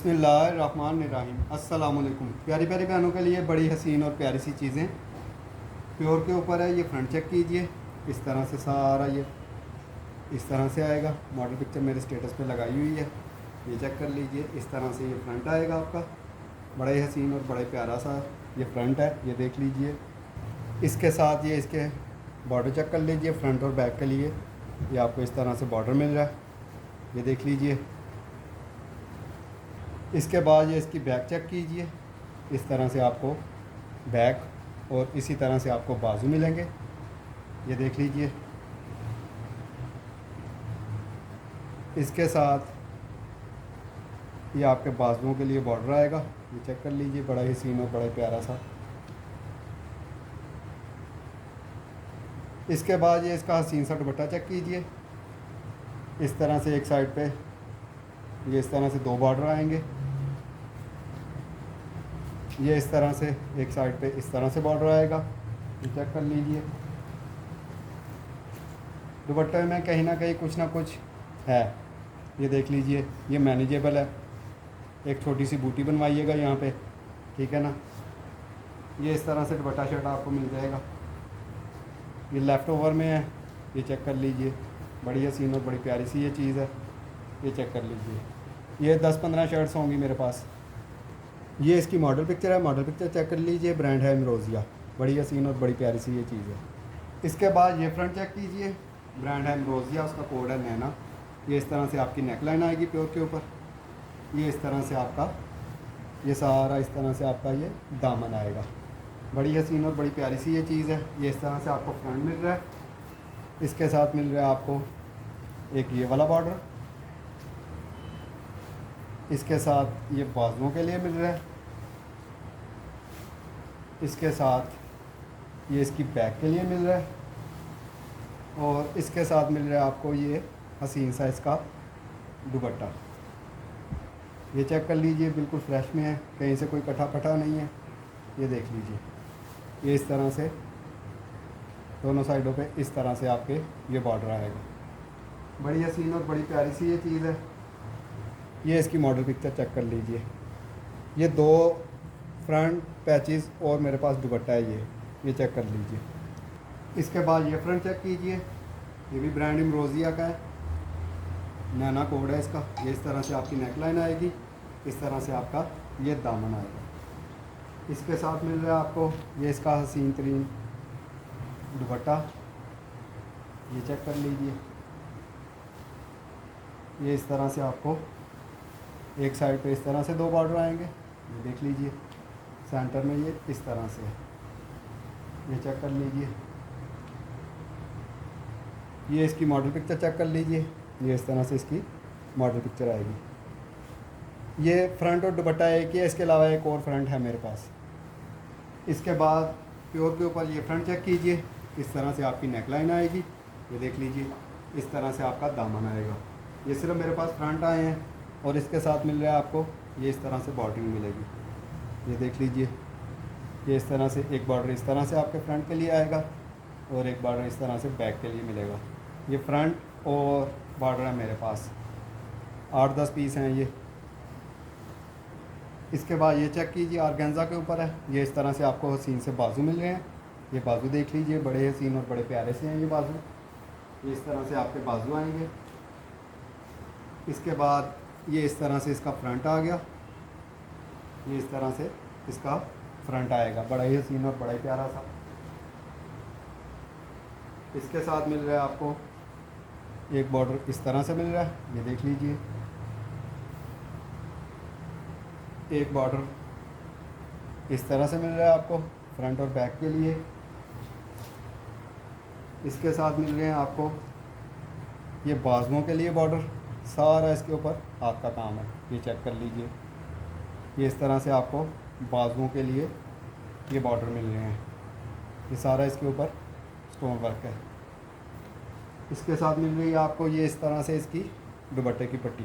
बिस्मिल्लाहिर्रहमानिर्रहीम। अस्सलाम वालेकुम। प्यारी प्यारी बहनों के लिए बड़ी हसीन और प्यारी सी चीज़ें प्योर के ऊपर है। ये फ्रंट चेक कीजिए, इस तरह से सारा ये इस तरह से आएगा। मॉडल पिक्चर मेरे स्टेटस पे लगाई हुई है, ये चेक कर लीजिए। इस तरह से ये फ्रंट आएगा आपका, बड़ा ही हसीन और बड़ा ही प्यारा सा ये फ्रंट है, ये देख लीजिए। इसके साथ ये इसके बॉर्डर चेक कर लीजिए, फ्रंट और बैक के लिए ये आपको इस तरह से बॉर्डर मिल रहा है, ये देख लीजिए। इसके बाद ये इसकी बैक चेक कीजिए, इस तरह से आपको बैक और इसी तरह से आपको बाजू मिलेंगे, ये देख लीजिए। इसके साथ ये आपके बाजुओं के लिए बॉर्डर आएगा, ये चेक कर लीजिए, बड़ा ही सीन और बड़ा ही प्यारा सा। इसके बाद ये इसका हसीन सा दुपट्टा चेक कीजिए, इस तरह से एक साइड पे ये इस तरह से दो बॉर्डर आएंगे, ये इस तरह से एक साइड पे इस तरह से बॉर्डर आएगा, ये चेक कर लीजिए। दुपट्टे में कहीं ना कहीं कुछ ना कुछ है, ये देख लीजिए। ये मैनेजेबल है, एक छोटी सी बूटी बनवाइएगा यहाँ पे, ठीक है ना। ये इस तरह से दुपट्टा शर्ट आपको मिल जाएगा, ये लेफ़्ट ओवर में है, ये चेक कर लीजिए। बड़ी हसीन और बड़ी प्यारी सी ये चीज़ है, ये चेक कर लीजिए। ये 10-15 शर्ट्स होंगी मेरे पास। ये इसकी मॉडल पिक्चर है, मॉडल पिक्चर चेक कर लीजिए। ब्रांड है एमरोज़िया, बड़ी हसीन और बड़ी प्यारी सी ये चीज़ है। इसके बाद ये फ्रंट चेक कीजिए, ब्रांड है एमरोज़िया, उसका कोड है नैना। ये इस तरह से आपकी नेकलाइन आएगी प्योर के ऊपर, ये इस तरह से आपका ये सारा इस तरह से आपका ये दामन आएगा। बड़ी हसीन और बड़ी प्यारी सी ये चीज़ है। ये इस तरह से आपको फ्रंट मिल रहा है, इसके साथ मिल रहा है आपको एक ये वाला बॉर्डर, इसके साथ ये बाजुओं के लिए मिल रहा है, इसके साथ ये इसकी बैक के लिए मिल रहा है, और इसके साथ मिल रहा है आपको ये हसीन सा इसका दुपट्टा। ये चेक कर लीजिए, बिल्कुल फ्रेश में है, कहीं से कोई कटा फटा नहीं है, ये देख लीजिए। ये इस तरह से दोनों साइडों पे इस तरह से आपके ये बॉर्डर आएगा। बड़ी हसीन और बड़ी प्यारी सी ये चीज़ है। ये इसकी मॉडल पिक्चर चेक कर लीजिए। ये दो फ्रंट पैचेस और मेरे पास दुपट्टा है, ये चेक कर लीजिए। इसके बाद ये फ्रंट चेक कीजिए, ये भी ब्रांड एमरोज़िया का है, नैना कोड है इसका। ये इस तरह से आपकी नेकलाइन आएगी, इस तरह से आपका ये दामन आएगा। इसके साथ मिल रहा है आपको ये इसका हसीन तरीन दुपट्टा, ये चेक कर लीजिए। ये इस तरह से आपको एक साइड पे इस तरह से दो बॉर्डर आएंगे, ये देख लीजिए। सेंटर में ये इस तरह से है, ये चेक कर लीजिए। ये इसकी मॉडल पिक्चर चेक कर लीजिए, ये इस तरह से इसकी मॉडल पिक्चर आएगी। ये फ्रंट और दुपट्टा एक ही है, इसके अलावा एक और फ्रंट है मेरे पास। इसके बाद प्योर के ऊपर ये फ्रंट चेक कीजिए, इस तरह से आपकी नेकलाइन आएगी, ये देख लीजिए। इस तरह से आपका दामन आएगा। ये सिर्फ मेरे पास फ्रंट आए हैं, और इसके साथ मिल रहा है आपको ये इस तरह से बॉर्डरिंग मिलेगी, ये देख लीजिए। ये इस तरह से एक बॉर्डर इस तरह से आपके फ्रंट के लिए आएगा, और एक बॉर्डर इस तरह से बैक के लिए मिलेगा। ये फ्रंट और बॉर्डर है मेरे पास, 8-10 पीस हैं ये। इसके बाद ये चेक कीजिए, ऑर्गेन्जा के ऊपर है। ये इस तरह से आपको हसीन से बाजू मिल रहे हैं, ये बाजू देख लीजिए, बड़े हसीन और बड़े प्यारे से हैं ये बाजू। ये इस तरह से आपके बाजू आएंगे। इसके बाद ये इस तरह से इसका फ्रंट आ गया, ये इस तरह से इसका फ्रंट आएगा, बड़ा ही हसीन और बड़ा ही प्यारा सा। इसके साथ मिल रहा है आपको एक बॉर्डर इस तरह से मिल रहा है, ये देख लीजिए। एक बॉर्डर इस तरह से मिल रहा है आपको फ्रंट और बैक के लिए। इसके साथ मिल रहे हैं आपको ये बाजुओं के लिए बॉर्डर, सारा इसके ऊपर हाथ का काम है, ये चेक कर लीजिए। ये इस तरह से आपको बाजुओं के लिए ये बॉर्डर मिल रहे हैं, ये सारा इसके ऊपर स्टोन वर्क है। इसके साथ मिल रही है आपको ये इस तरह से इसकी दुपट्टे की पट्टी,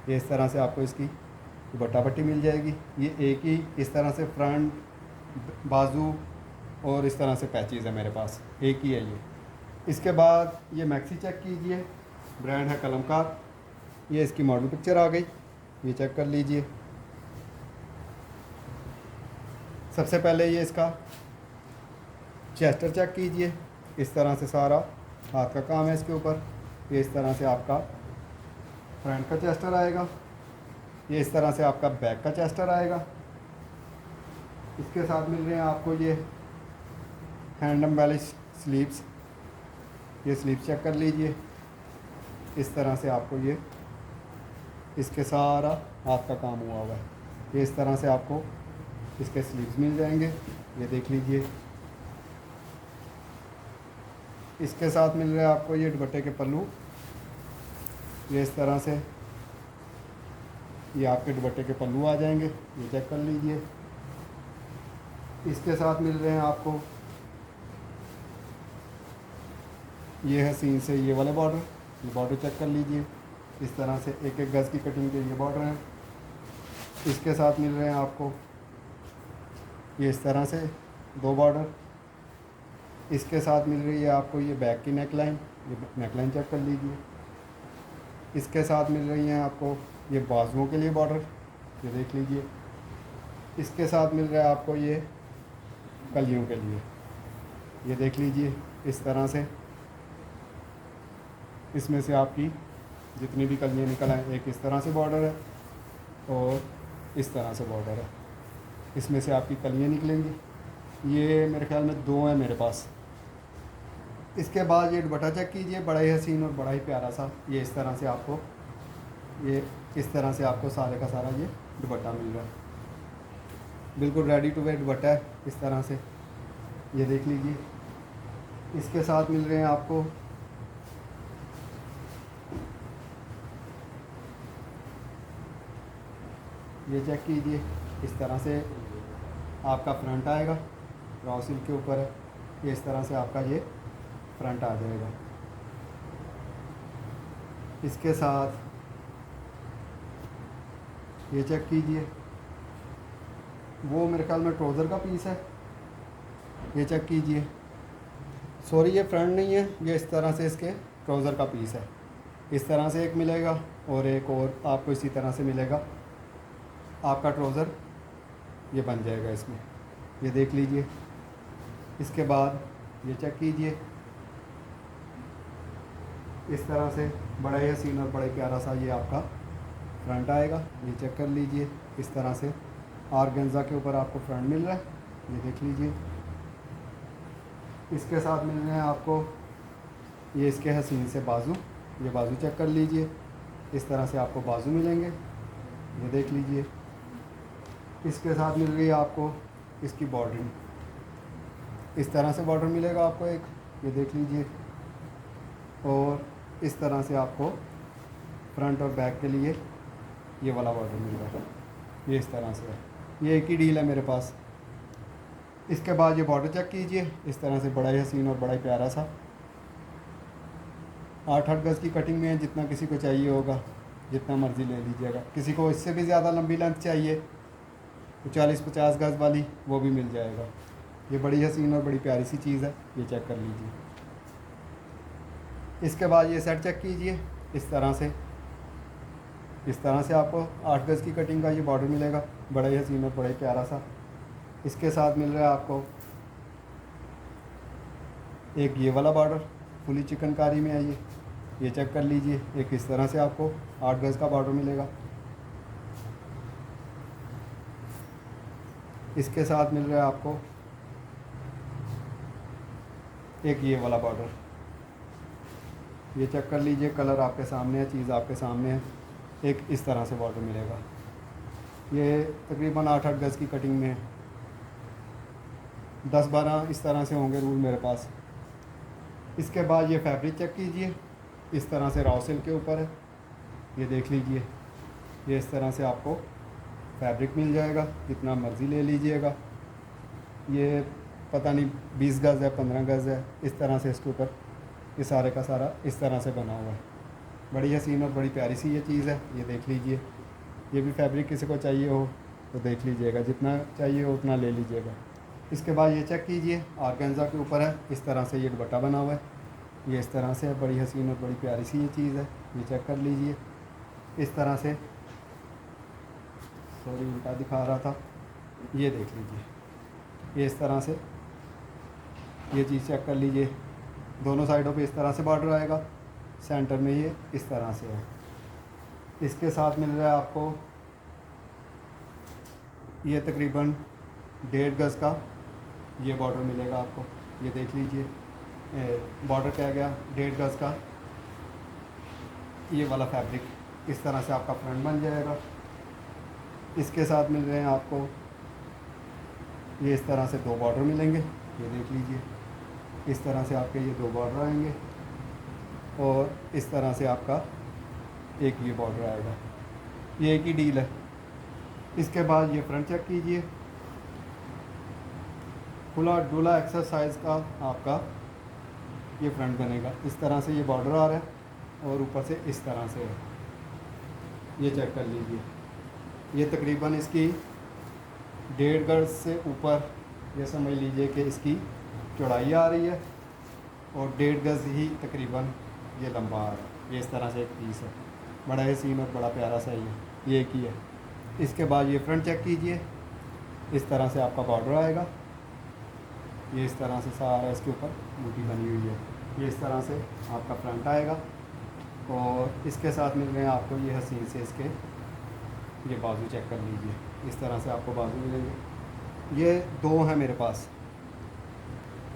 ये इस तरह से आपको इसकी दुपट्टा पट्टी मिल जाएगी। ये एक ही इस तरह से फ्रंट, बाजू और इस तरह से पैचेज़ है मेरे पास, एक ही है ये। इसके बाद ये मैक्सी चेक कीजिए, ब्रांड है कलमकार, ये इसकी मॉडल पिक्चर आ गई, ये चेक कर लीजिए। सबसे पहले ये इसका चेस्टर चेक कीजिए। इस तरह से सारा हाथ का काम है इसके ऊपर। ये इस तरह से आपका फ्रंट का चेस्टर आएगा। ये इस तरह से आपका बैक का चेस्टर आएगा। इसके साथ मिल रहे हैं आपको ये हैंड एम्बेलिश स्लीव्स। ये स्लीव्स चेक कर लीजिए। इस तरह से आपको ये इसके सारा हाथ का काम हुआ हुआ है। ये इस तरह से आपको इसके स्लीव्स मिल जाएंगे। ये देख लीजिए। इसके साथ मिल रहा है आपको ये दुपट्टे के पल्लू। ये इस तरह से ये आपके दुपट्टे के पल्लू आ जाएंगे। ये चेक कर लीजिए। इसके साथ मिल रहे हैं आपको ये है सीन से ये वाले बॉर्डर। ये बॉर्डर चेक कर लीजिए। इस तरह से एक एक गज़ की कटिंग के ये बॉर्डर हैं। इसके साथ मिल रहे हैं आपको ये इस तरह से 2 बॉर्डर। इसके साथ मिल रही है आपको ये बैक की नेकलाइन। ये नेकलाइन चेक कर लीजिए। इसके साथ मिल रही हैं आपको ये बाजुओं के लिए बॉर्डर। ये देख लीजिए। इसके साथ मिल रहा है आपको ये कलियों के लिए। ये देख लीजिए। इस तरह से इसमें से आपकी जितनी भी कलियाँ निकल आए, एक इस तरह से बॉर्डर है और इस तरह से बॉर्डर है। इसमें से आपकी कलियाँ निकलेंगी। ये मेरे ख्याल में 2 हैं मेरे पास। इसके बाद ये दुपट्टा चेक कीजिए। बड़ा ही हसीन और बड़ा ही प्यारा सा ये इस तरह से आपको ये इस तरह से आपको सारे का सारा ये दुपट्टा मिल रहा है। बिल्कुल रेडी टू वेयर दुपट्टा है इस तरह से। ये देख लीजिए। इसके साथ मिल रहे हैं आपको ये चेक कीजिए। इस तरह से आपका फ्रंट आएगा। रॉ सिल्क के ऊपर है। ये इस तरह से आपका ये फ्रंट आ जाएगा। इसके साथ ये चेक कीजिए। वो मेरे ख्याल में ट्राउज़र का पीस है। ये चेक कीजिए। सॉरी ये फ्रंट नहीं है, ये इस तरह से इसके ट्राउज़र का पीस है। इस तरह से एक मिलेगा और एक और आपको इसी तरह से मिलेगा। आपका ट्राउज़र ये बन जाएगा इसमें। ये देख लीजिए। इसके बाद ये चेक कीजिए। इस तरह से बड़ा ही हसीन और बड़े प्यारा सा ये आपका फ्रंट आएगा। ये चेक कर लीजिए। इस तरह से ऑर्गेन्जा के ऊपर आपको फ्रंट मिल रहा है। ये देख लीजिए। इसके साथ मिल रहे हैं आपको ये इसके हसीन से बाजू। ये बाजू चेक कर लीजिए। इस तरह से आपको बाजू मिलेंगे। ये देख लीजिए। इसके साथ मिल रही है आपको इसकी बॉर्डरिंग। इस तरह से बॉर्डर मिलेगा आपको एक। ये देख लीजिए। और इस तरह से आपको फ्रंट और बैक के लिए ये वाला बॉर्डर मिल रहा है। ये इस तरह से है। ये एक ही डील है मेरे पास। इसके बाद ये बॉर्डर चेक कीजिए। इस तरह से बड़ा ही हसीन और बड़ा ही प्यारा सा 8-8 गज़ की कटिंग में है। जितना किसी को चाहिए होगा जितना मर्ज़ी ले लीजिएगा। किसी को इससे भी ज़्यादा लंबी लेंथ चाहिए तो 40-50 गज़ वाली वो भी मिल जाएगा। ये बड़ी हसीन और बड़ी प्यारी सी चीज़ है। ये चेक कर लीजिए। इसके बाद ये सेट चेक कीजिए। इस तरह से आपको 8 गज़ की कटिंग का ये बॉर्डर मिलेगा। बड़ा ही हसीन और बड़ा ही प्यारा सा। इसके साथ मिल रहा है आपको एक ये वाला बॉर्डर फुली चिकनकारी में है। ये चेक कर लीजिए। एक इस तरह से आपको 8 गज़ का बॉर्डर मिलेगा। इसके साथ मिल रहा है आपको एक ये वाला बॉर्डर। ये चेक कर लीजिए। कलर आपके सामने है, चीज़ आपके सामने है। एक इस तरह से बॉर्डर मिलेगा। ये तकरीबन 8-8 गज़ की कटिंग में है। 10-12 इस तरह से होंगे रूल मेरे पास। इसके बाद ये फैब्रिक चेक कीजिए। इस तरह से रॉ सिल्क के ऊपर है। ये देख लीजिए। ये इस तरह से आपको फैब्रिक मिल जाएगा। जितना मर्ज़ी ले लीजिएगा। ये पता नहीं 20 गज़ है 15 गज़ है। इस तरह से इसके ऊपर ये सारे का सारा इस तरह से बना हुआ है। बड़ी हसीन और बड़ी प्यारी सी ये चीज़ है। ये देख लीजिए। ये भी फैब्रिक किसी को चाहिए हो तो देख लीजिएगा। जितना चाहिए हो उतना ले लीजिएगा। इसके बाद ये चेक कीजिए। ऑर्गेन्जा के ऊपर है। इस तरह से ये दुपट्टा बना हुआ है। ये इस तरह से है। बड़ी हसीन और बड़ी प्यारी सी ये चीज़ है। ये चेक कर लीजिए। इस तरह से सॉरी उल्टा दिखा रहा था। ये देख लीजिए, ये इस तरह से ये चीज़ चेक कर लीजिए। दोनों साइडों पे इस तरह से बॉर्डर आएगा, सेंटर में ये इस तरह से है। इसके साथ मिल रहा है आपको ये तकरीबन 1.5 गज़ का ये बॉर्डर मिलेगा आपको। ये देख लीजिए, बॉर्डर क्या गया 1.5 गज़ का। ये वाला फैब्रिक इस तरह से आपका फ्रंट बन जाएगा। इसके साथ मिल रहे हैं आपको ये इस तरह से 2 बॉर्डर मिलेंगे। ये देख लीजिए, इस तरह से आपके ये 2 बॉर्डर आएंगे और इस तरह से आपका एक ये बॉर्डर आएगा। ये एक ही डील है। इसके बाद ये फ्रंट चेक कीजिए, खुला डुला एक्सरसाइज का आपका ये फ्रंट बनेगा। इस तरह से ये बॉर्डर आ रहा है और ऊपर से इस तरह से है। ये चेक कर लीजिए, ये तकरीबन इसकी 1.5 गज से ऊपर ये समझ लीजिए कि इसकी चौड़ाई आ रही है और 1.5 गज ही तकरीबन ये लंबा आ रहा है। ये इस तरह से एक पीस है, बड़ा हसीन और बड़ा प्यारा सा ये एक ही है। इसके बाद ये फ्रंट चेक कीजिए, इस तरह से आपका बॉर्डर आएगा। ये इस तरह से सारा इसके ऊपर बूटी बनी हुई है। ये इस तरह से आपका फ्रंट आएगा और इसके साथ मिल रहे हैं आपको ये हसीन से इसके ये बाजू चेक कर लीजिए। इस तरह से आपको बाजू मिलेंगे। ये 2 हैं मेरे पास।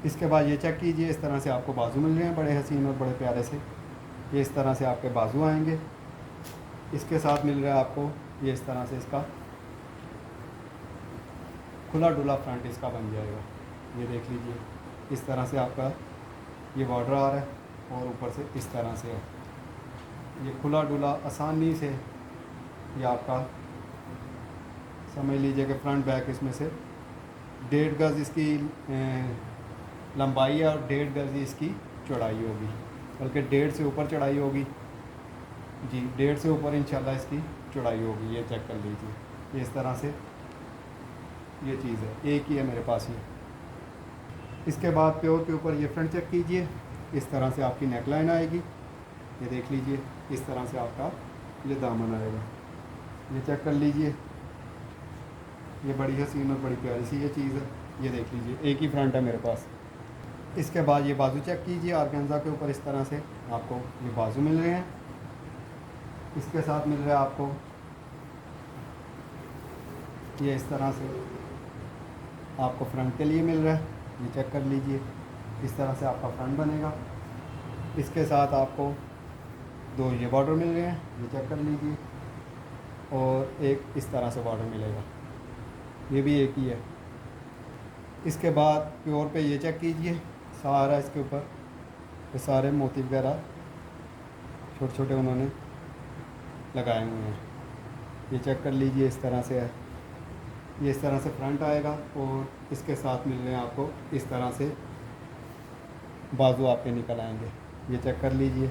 इसके बाद ये चेक कीजिए, इस तरह से आपको बाजू मिल रहे हैं बड़े हसीन और बड़े प्यारे से। ये इस तरह से आपके बाजू आएंगे। इसके साथ मिल रहा है आपको ये इस तरह से इसका खुला डुला फ्रंट इसका बन जाएगा। ये देख लीजिए, इस तरह से आपका ये बॉर्डर आ रहा है और ऊपर से इस तरह से है। ये खुला डुला आसानी से ये आपका समझ लीजिए कि फ्रंट बैक इसमें से 1.5 गज इसकी लंबाई है और 1.5 गज इसकी चौड़ाई होगी, बल्कि 1.5 से ऊपर चौड़ाई होगी जी। 1.5 से ऊपर इंशाल्लाह इसकी चौड़ाई होगी। ये चेक कर लीजिए, ये इस तरह से ये चीज़ है, एक ही है मेरे पास ये। इसके बाद प्योर के ऊपर ये फ्रंट चेक कीजिए, इस तरह से आपकी नेक लाइन आएगी। ये देख लीजिए, इस तरह से आपका ये दामन आएगा। ये चेक कर लीजिए, ये बड़ी हसीन और बड़ी प्यारी सी ये चीज़ है। ये देख लीजिए, एक ही फ्रंट है मेरे पास। इसके बाद ये बाजू चेक कीजिए, ऑर्गेन्जा के ऊपर इस तरह से आपको ये बाजू मिल रहे हैं। इसके साथ मिल रहा है आपको ये इस तरह से आपको फ्रंट के लिए मिल रहा है। ये चेक कर लीजिए, इस तरह से आपका फ्रंट बनेगा। इसके साथ आपको 2 ये बॉर्डर मिल रहे हैं, ये चेक कर लीजिए, और एक इस तरह से बॉर्डर मिलेगा, ये भी एक ही है। इसके बाद प्योर पे ये चेक कीजिए, सारा इसके ऊपर ये सारे मोती वगैरह छोटे छोटे उन्होंने लगाए हुए हैं। ये चेक कर लीजिए, इस तरह से है। ये इस तरह से फ्रंट आएगा और इसके साथ मिल रहे हैं आपको इस तरह से बाजू आपके निकल आएंगे। ये चेक कर लीजिए,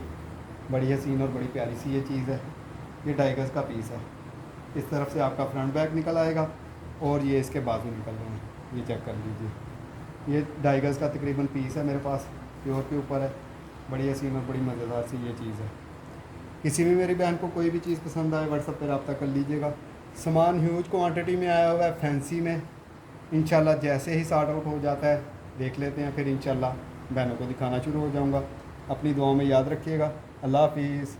बड़ी हसीन और बड़ी प्यारी सी ये चीज़ है। ये 2.5 गज का पीस है। इस तरफ से आपका फ्रंट बैक निकल आएगा और ये इसके बाजू निकल रहे हैं। ये चेक कर लीजिए, ये 2.5 गज का तकरीबन पीस है मेरे पास, प्योर के ऊपर है। बड़ी हसीन और बड़ी मज़ेदार सी ये चीज़ है। किसी भी मेरी बहन को कोई भी चीज़ पसंद आए व्हाट्सएप पर रब्ता कर लीजिएगा। सामान ह्यूज क्वांटिटी में आया हुआ है, फैंसी में। इंशाल्लाह जैसे ही सॉर्ट आउट हो जाता है देख लेते हैं, फिर इंशाल्लाह बहनों को दिखाना शुरू हो जाऊंगा। अपनी दुआओं में याद रखिएगा। अल्लाह हाफिज़।